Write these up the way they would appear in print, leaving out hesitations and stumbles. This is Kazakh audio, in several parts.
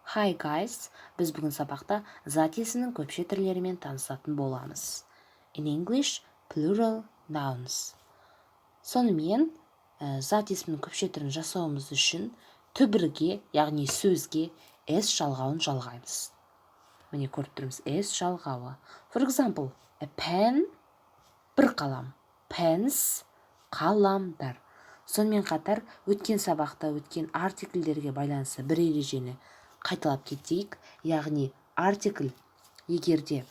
Hi guys, біз бүгін сабақта зат есімнің көпше түрлерімен танысатын боламыз. In English, plural nouns. Сонымен, зат есімнің көпше түрін жасауымыз үшін түбірге, яғни сөзге s жалғауын жалғаймыз. Міне көріп тұрмыз, s жалғауы. For example, a pen, бір қалам. Pens, қаламдар. Сонымен қатар, өткен сабақта өткен артикльдерге байланысты бір ережені қайталап кетейік, яғни артикль егерде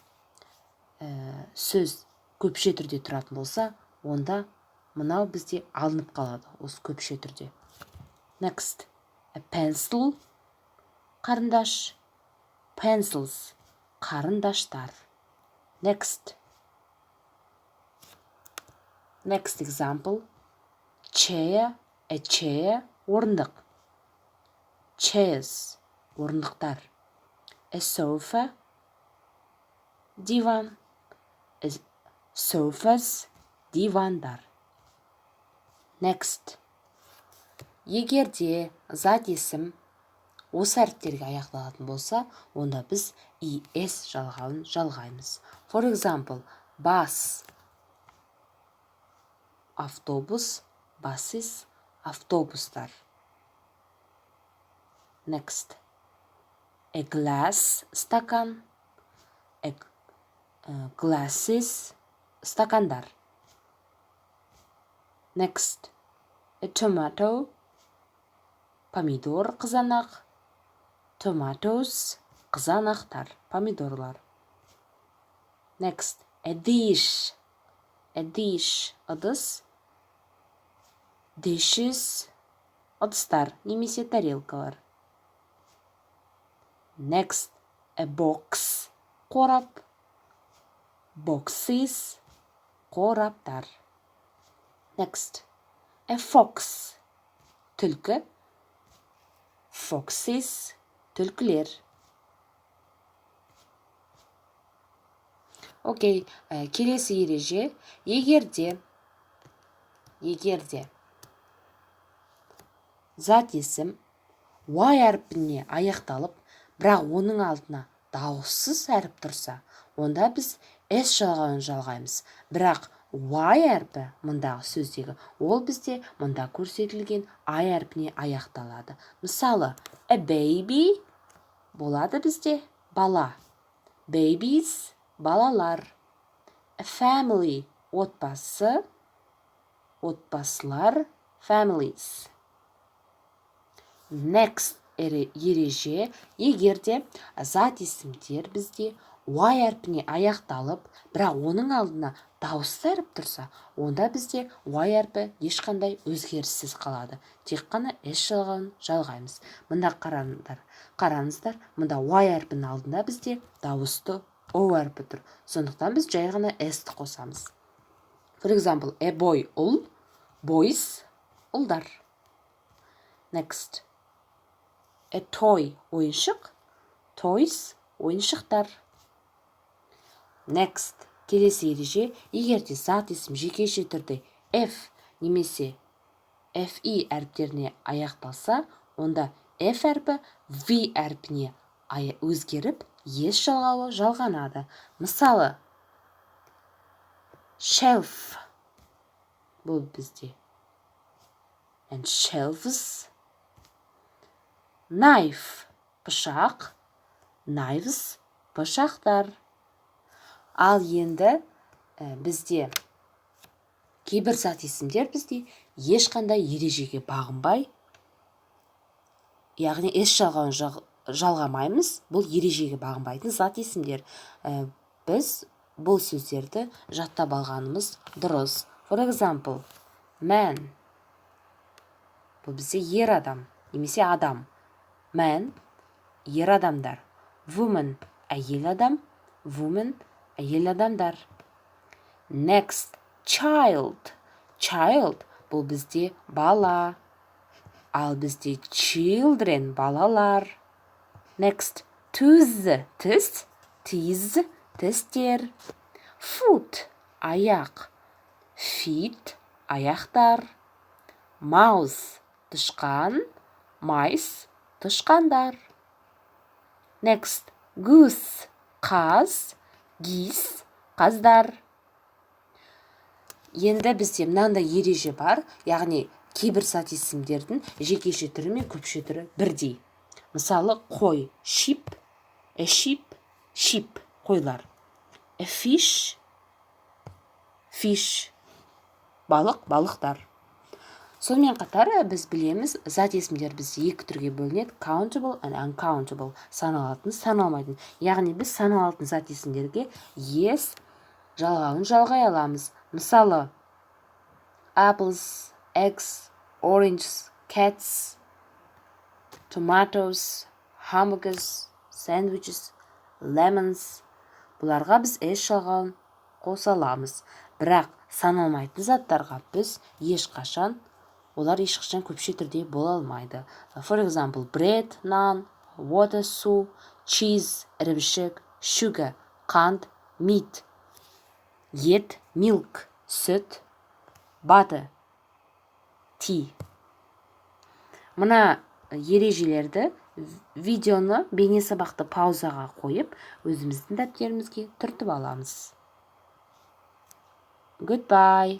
сөз көпше түрде тұратын болса, онда мынау бізде алынып қалады, осы көпше түрде. Next, a pencil, қарындаш. Pencils, қарындаштар. Next example, chair, a chair, орындық. Chairs, орындықтар. A sofa, диван. Sofas, дивандар. Next. Егерде зат есім осы әріптерге аяқталатын болса, онда біз es жалғауын жалғаймыз. For example, bus, автобус, buses, автобустар. Next. A glass, стакан. Glasses, стакандар. Next. A tomato, помидор, қызанақ. Tomatoes, қызанақтар, помидорлар. Next. A dish, ыдыс. Dishes, ыдыстар, немесе тарелкалар. Next, a box, қорап. Boxes, қораптар. Next, a fox, түлкі. Foxes, түлкілер. Окей, келесі ереже, егерде зат есім y әрпіне аяқталып, бірақ оның алдына дауыссыз әріп тұрса, онда біз s жалғауын жалғаймыз. Бірақ y әрпі мұндағы сөздегі, ол бізде мұнда көрсетілген I әрпіне аяқталады. Мысалы, a baby болады бізде бала. Babies, балалар. A family, отбасы, отбасылар, families. Next ереже, егерде зат есімдер бізде y әрпіне аяқталып, бірақ оның алдына дауысты әріп тұрса, онда бізде y әрпі ешқандай өзгеріссіз қалады. Тек қана s жалғауын жалғаймыз. Мұнда қараңыздар, мұнда y әрпінің алдында бізде дауысты o әрпі тұр. Сондықтан біз жай ғана s-ті қосамыз. For example, a boy, ұл, boys, ұлдар. Next. A toy, ойыншық. Toys, ойыншықтар. Next, келесі ереже, егерде зат есім жекеше түрде f немесе fi әріптеріне аяқталса, онда f әрпі v әрпіне өзгеріп, s жалғауы жалғанады. Мысалы, shelf, бұл бізде. And shelves. Knife, пышақ. Knives, пышақтар. Ал енді бізде кейбір зат есімдер бізде ешқандай ережеге бағынбай, яғни s жалғауын жалғамаймыз, бұл ережеге бағынбайтын зат есімдер. Біз бұл сөздерді жаттап алғанымыз дұрыс. For example, man, бұл бізде ер адам, немесе адам. Man, ер адамдар. Woman, әйел адам. Woman, әйел адамдар. Next, child. Child, бұл бізде бала. Ал бізде children, балалар. Next, tooth, тіс. Teeth, тістер. Foot, аяқ. Feet, аяқтар. Mouse, тышқан. Mice, тышқандар. Next. Goose. Қаз. Geese. Қаздар. Енді бізде мынандай ереже бар, яғни кейбір зат есімдердің жекеше түрі мен көпше түрі бірдей. Мысалы, қой, sheep, a sheep, sheep, қойлар. A fish, fish, балық, балықтар. Сонымен қатар біз білеміз, зат есімдер бізде екі түрге бөлінеді, countable and uncountable, саналатын, саналмайтын. Яғни біз саналатын зат есімдерге yes жалғауын жалғай аламыз. Мысалы, apples, eggs, oranges, cats, tomatoes, hamburgers, sandwiches, lemons. Бұларға біз s жалғауын қоса аламыз. Бірақ саналмайтын заттарға біз олар ешқашан көпше түрде бола алмайды. For example, bread, naan, water, су, cheese, ірімшік, sugar, қант, meat, ет, milk, сүт, butter, tea. Мына ережелерді видеоны бейне сабақты паузаға қойып, өзіміздің дәптерімізге түртіп аламыз. Goodbye.